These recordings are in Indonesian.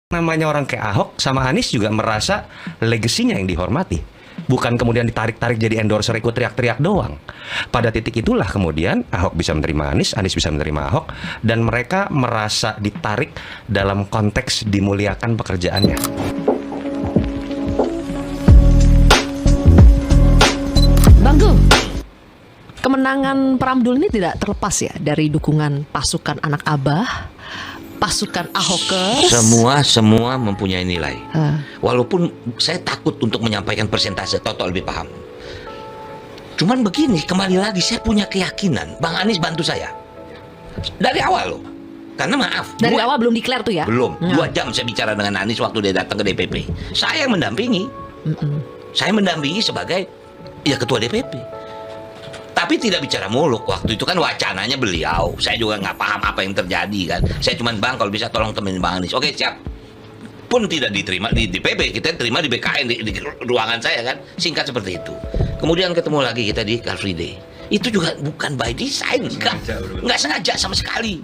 Namanya orang kayak Ahok sama Anies juga merasa legasinya yang dihormati. Bukan kemudian ditarik-tarik jadi endorser ikut teriak-teriak doang. Pada titik itulah kemudian Ahok bisa menerima Anies bisa menerima Ahok, dan mereka merasa ditarik dalam konteks dimuliakan pekerjaannya. Bang Dul, kemenangan Pramdul ini tidak terlepas ya dari dukungan pasukan anak Abah, pasukan Ahokers. Semua mempunyai nilai. Walaupun saya takut untuk menyampaikan persentase, Toto lebih paham. Cuman begini, kembali lagi saya punya keyakinan Bang Anies bantu saya dari awal loh. Karena maaf, Dari awal belum declare tuh ya? belum. 2 jam saya bicara dengan Anies waktu dia datang ke DPP. Saya yang mendampingi. Saya mendampingi sebagai ketua DPP. Tapi tidak bicara muluk. Waktu itu kan wacananya beliau. Saya juga nggak paham apa yang terjadi kan. Saya cuman, Bang, kalau bisa tolong temenin Bang Anies. Oke, siap. Pun tidak diterima di DPP, kita terima di BKN, di ruangan saya kan. Singkat seperti itu. Kemudian ketemu lagi kita di Car Free Day. Itu juga bukan by design, nggak sengaja sama sekali.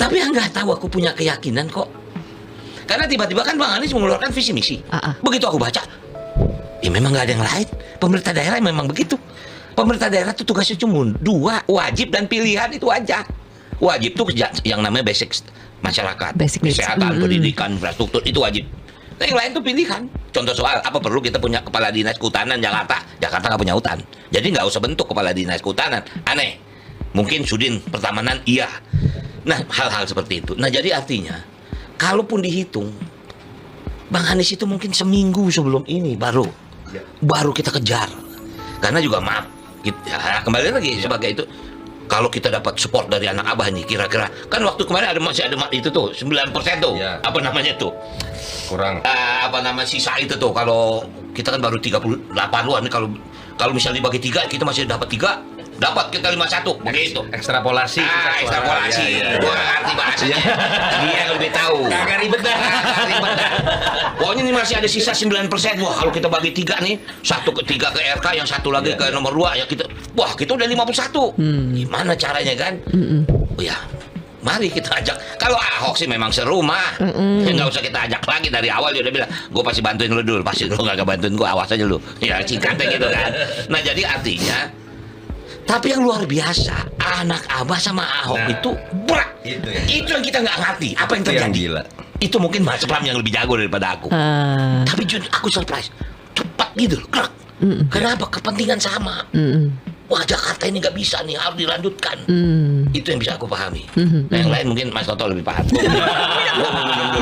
Tapi nggak tahu, aku punya keyakinan kok. Karena tiba-tiba kan Bang Anies mengeluarkan visi misi. Begitu aku baca, ya memang nggak ada yang lain. Pemerintah daerah memang begitu. Pemerintah daerah itu tugasnya cuma 2, wajib dan pilihan, itu aja. Wajib tuh yang namanya basic masyarakat, kesehatan, pendidikan, infrastruktur, itu wajib. Nah, yang lain tuh pilihan. Contoh soal, apa perlu kita punya kepala dinas kehutanan Jakarta? Jakarta nggak punya hutan, jadi nggak usah bentuk kepala dinas kehutanan. Aneh. Mungkin Sudin Pertamanan iya. Nah, hal-hal seperti itu. Nah, jadi artinya, kalaupun dihitung, Bang Anies itu mungkin seminggu sebelum ini baru kita kejar. Karena juga maaf, kembali lagi sebagai itu, kalau kita dapat support dari anak Abah nih, kira-kira kan waktu kemarin masih ada itu tuh 9% tuh, apa namanya tuh, Kurang. Sisa itu tuh. Kalau kita kan baru 38-an nih, kalau misalnya dibagi 3 kita masih dapat 3, dapat kita 51 begitu. Ekstrapolasi. Ekstrapolasi. Gua nggak ngerti bahasanya. Dia yang lebih tahu. Kagak ribet dah. Pokoknya ini masih ada sisa 9%. Wah, kalau kita bagi 3 nih, 1 ke 3 ke RK, yang 1 lagi ke nomor 2 ya kita udah 51. Gimana caranya kan? Oh ya, mari kita ajak. Kalau Ahok sih memang seru mah, nggak usah kita ajak lagi. Dari awal dia udah bilang, gue pasti bantuin lu dulu. Pasti lu nggak bantuin gue, awas aja lu. Ya singkatnya gitu kan. Nah, jadi artinya, tapi yang luar biasa, anak Abah sama Ahok itu berat. Itu yang kita nggak ngerti apa yang terjadi. Yang gila. Itu mungkin Mas Pram yang lebih jago daripada aku. Tapi aku surprise, cepat gitu, gerak. Kenapa? Kepentingan sama. Wah, Jakarta ini nggak bisa nih, harus dilanjutkan. Itu yang bisa aku pahami. Nah, yang lain mungkin Mas Toto lebih paham.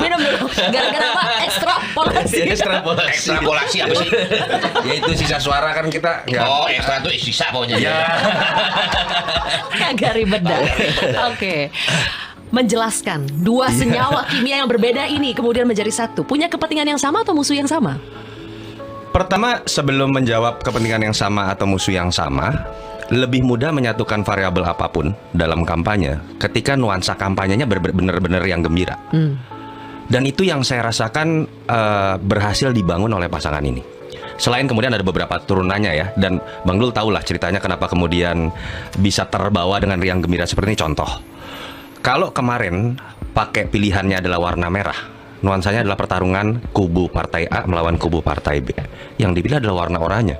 Minum dulu. Gara-gara apa? Ekstrapolasi apa sih? Ya itu sisa suara kan kita. Oh, ekstra itu sisa pokoknya. Agak ribet dah. Oke. Menjelaskan 2 senyawa kimia yang berbeda ini kemudian menjadi satu. Punya kepentingan yang sama atau musuh yang sama? Pertama, sebelum menjawab kepentingan yang sama atau musuh yang sama, lebih mudah menyatukan variabel apapun dalam kampanye ketika nuansa kampanyenya benar-benar yang gembira. Dan itu yang saya rasakan berhasil dibangun oleh pasangan ini. Selain kemudian ada beberapa turunannya ya, dan Bang Dul tahulah ceritanya kenapa kemudian bisa terbawa dengan riang gembira seperti ini. Contoh, kalau kemarin pakai pilihannya adalah warna merah, nuansanya adalah pertarungan kubu partai A melawan kubu partai B. Yang dipilih adalah warna oranye.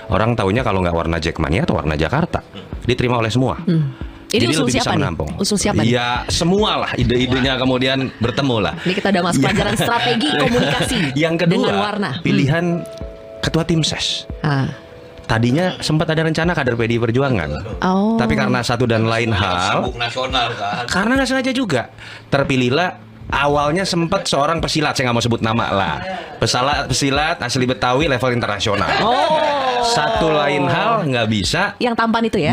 Orang taunya kalau nggak warna Jackmania atau warna Jakarta. Diterima oleh semua. Ini jadi usul lebih bisa siapa menampung. nih? Usul siapa nih? Ya semua lah, ide-idenya kemudian bertemu lah. Ini kita udah masuk pelajaran strategi komunikasi. Yang kedua, dengan warna. pilihan ketua tim ses. Tadinya sempat ada rencana kader PDI Perjuangan. Tapi karena satu dan lain hal, Sibuk nasional kan. karena nggak sengaja juga, terpilihlah awalnya sempat seorang pesilat, saya nggak mau sebut nama lah. Pesilat asli Betawi level internasional. Satu lain hal nggak bisa. Yang tampan itu ya?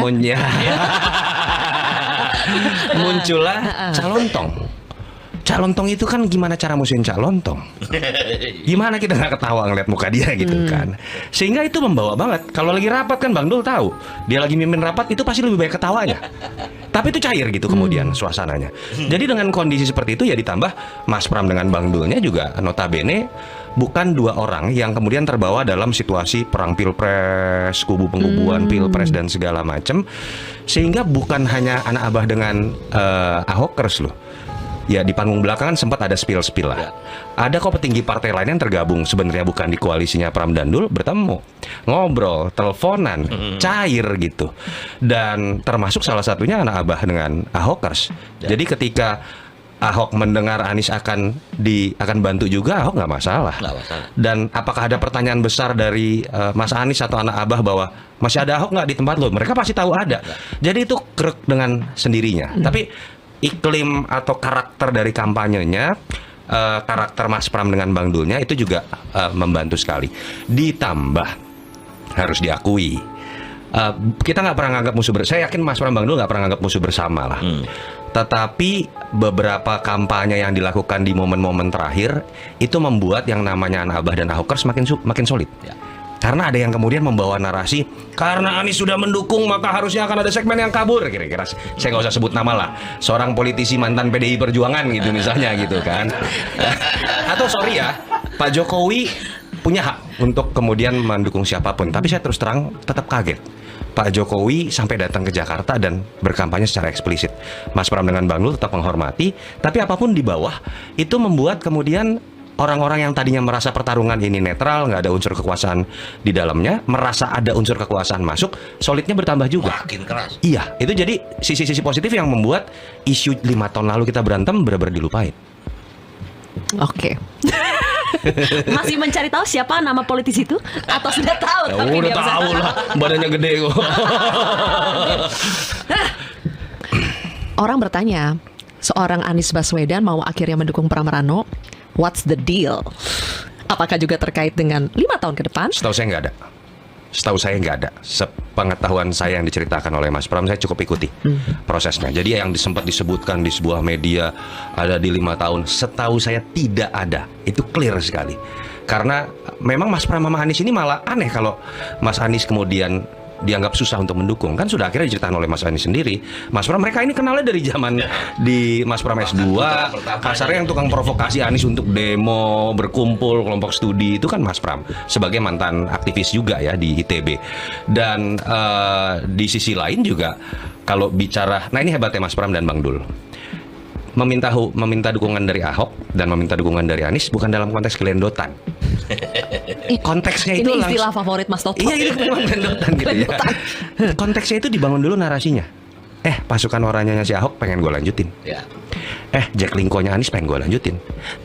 Muncullah Calontong. Calontong itu kan gimana cara musuhin Calontong? Gimana kita nggak ketawa ngeliat muka dia gitu kan? Sehingga itu membawa banget. Kalau lagi rapat kan Bang Dul tahu, dia lagi mimpin rapat itu pasti lebih baik ketawanya. Tapi itu cair gitu kemudian suasananya. Jadi dengan kondisi seperti itu ya ditambah Mas Pram dengan Bang Dulnya juga notabene bukan 2 orang yang kemudian terbawa dalam situasi perang pilpres, kubu pengkubuan pilpres dan segala macam. Sehingga bukan hanya anak Abah dengan Ahokers loh. ya di panggung belakang kan sempat ada spill-spill lah. Ya. Ada kok petinggi partai lain yang tergabung sebenarnya bukan di koalisinya Pram dan Dul, bertemu, ngobrol, teleponan, cair gitu. Dan termasuk salah satunya anak abah dengan Ahokers. Ya. Jadi ketika Ahok mendengar Anies akan bantu juga, Ahok nggak masalah. Nggak masalah. Dan apakah ada pertanyaan besar dari Mas Anies atau anak abah bahwa masih ada Ahok nggak di tempat lo? Mereka pasti tahu ada. Jadi itu krek dengan sendirinya. Tapi iklim atau karakter dari kampanyenya, karakter Mas Pram dengan Bang Dulnya itu juga membantu sekali. Ditambah harus diakui, kita nggak pernah nganggap musuh bersama. Saya yakin Mas Pram Bang Dul nggak pernah nganggap musuh bersama lah. Tetapi beberapa kampanye yang dilakukan di momen-momen terakhir itu membuat yang namanya Anak Abah dan Ahokers makin solid. Ya. Karena ada yang kemudian membawa narasi karena Anies sudah mendukung maka harusnya akan ada segmen yang kabur, kira-kira. Saya nggak usah sebut nama lah, seorang politisi mantan PDI Perjuangan gitu misalnya gitu kan. Atau sorry ya, Pak Jokowi punya hak untuk kemudian mendukung siapapun. Tapi saya terus terang tetap kaget Pak Jokowi sampai datang ke Jakarta dan berkampanye secara eksplisit. Mas Pram dengan Bang Dul tetap menghormati, tapi apapun di bawah itu membuat kemudian orang-orang yang tadinya merasa pertarungan ini netral, nggak ada unsur kekuasaan di dalamnya, merasa ada unsur kekuasaan masuk, solidnya bertambah juga. Makin keras. Iya, itu jadi sisi-sisi positif yang membuat isu 5 tahun lalu kita berantem benar-benar dilupain. Oke. Masih mencari tahu siapa nama politisi itu? Atau sudah tahu? Tapi Udah dia bisa- tahu lah, badannya gede kok. Orang bertanya, seorang Anies Baswedan mau akhirnya mendukung Pramono, what's the deal? Apakah juga terkait dengan 5 tahun ke depan? Setahu saya nggak ada. Setahu saya nggak ada. Sepengetahuan saya yang diceritakan oleh Mas Pram, saya cukup ikuti prosesnya. Jadi yang sempat disebutkan di sebuah media ada di 5 tahun, setahu saya tidak ada. Itu clear sekali. Karena memang Mas Pram sama Anies ini malah aneh kalau Mas Anies kemudian dianggap susah untuk mendukung. Kan sudah akhirnya diceritakan oleh Mas Anies sendiri. Mas Pram, mereka ini kenalnya dari zaman di Mas Pram S2. Kasarnya yang tukang provokasi Anies untuk demo, berkumpul, kelompok studi, itu kan Mas Pram. Sebagai mantan aktivis juga ya di ITB. Dan di sisi lain juga, kalau bicara, nah ini hebatnya Mas Pram dan Bang Dul. Meminta dukungan dari Ahok dan meminta dukungan dari Anies bukan dalam konteks gelendotan. Konteksnya itu Ini istilah langsung, favorit Mas Toto. iya itu memang gelendotan gitu ya. Konteksnya itu dibangun dulu narasinya. Pasukan orangnya si Ahok pengen gue lanjutin. Ya. Jack Linko-nya Anies pengen gue lanjutin.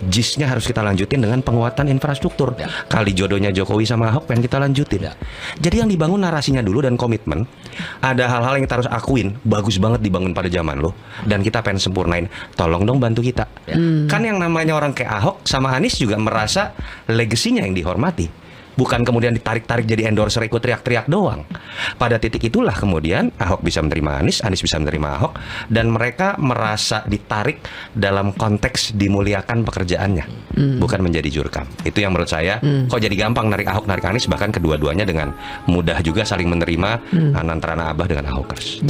JIS-nya harus kita lanjutin dengan penguatan infrastruktur. Ya. Kali jodohnya Jokowi sama Ahok pengen kita lanjutin. Ya. Jadi yang dibangun narasinya dulu dan komitmen. Ada hal-hal yang kita harus akuin, bagus banget dibangun pada zaman lo. Dan kita pengen sempurnain. Tolong dong bantu kita. Ya. Kan yang namanya orang kayak Ahok sama Anies juga merasa legasinya yang dihormati. Bukan kemudian ditarik-tarik jadi endorser ikut teriak-teriak doang. Pada titik itulah kemudian Ahok bisa menerima Anies bisa menerima Ahok, dan mereka merasa ditarik dalam konteks dimuliakan pekerjaannya, bukan menjadi jurkam. Itu yang menurut saya kok jadi gampang narik Ahok, narik Anies, bahkan kedua-duanya dengan mudah juga saling menerima antara Anak Abah dengan Ahokers.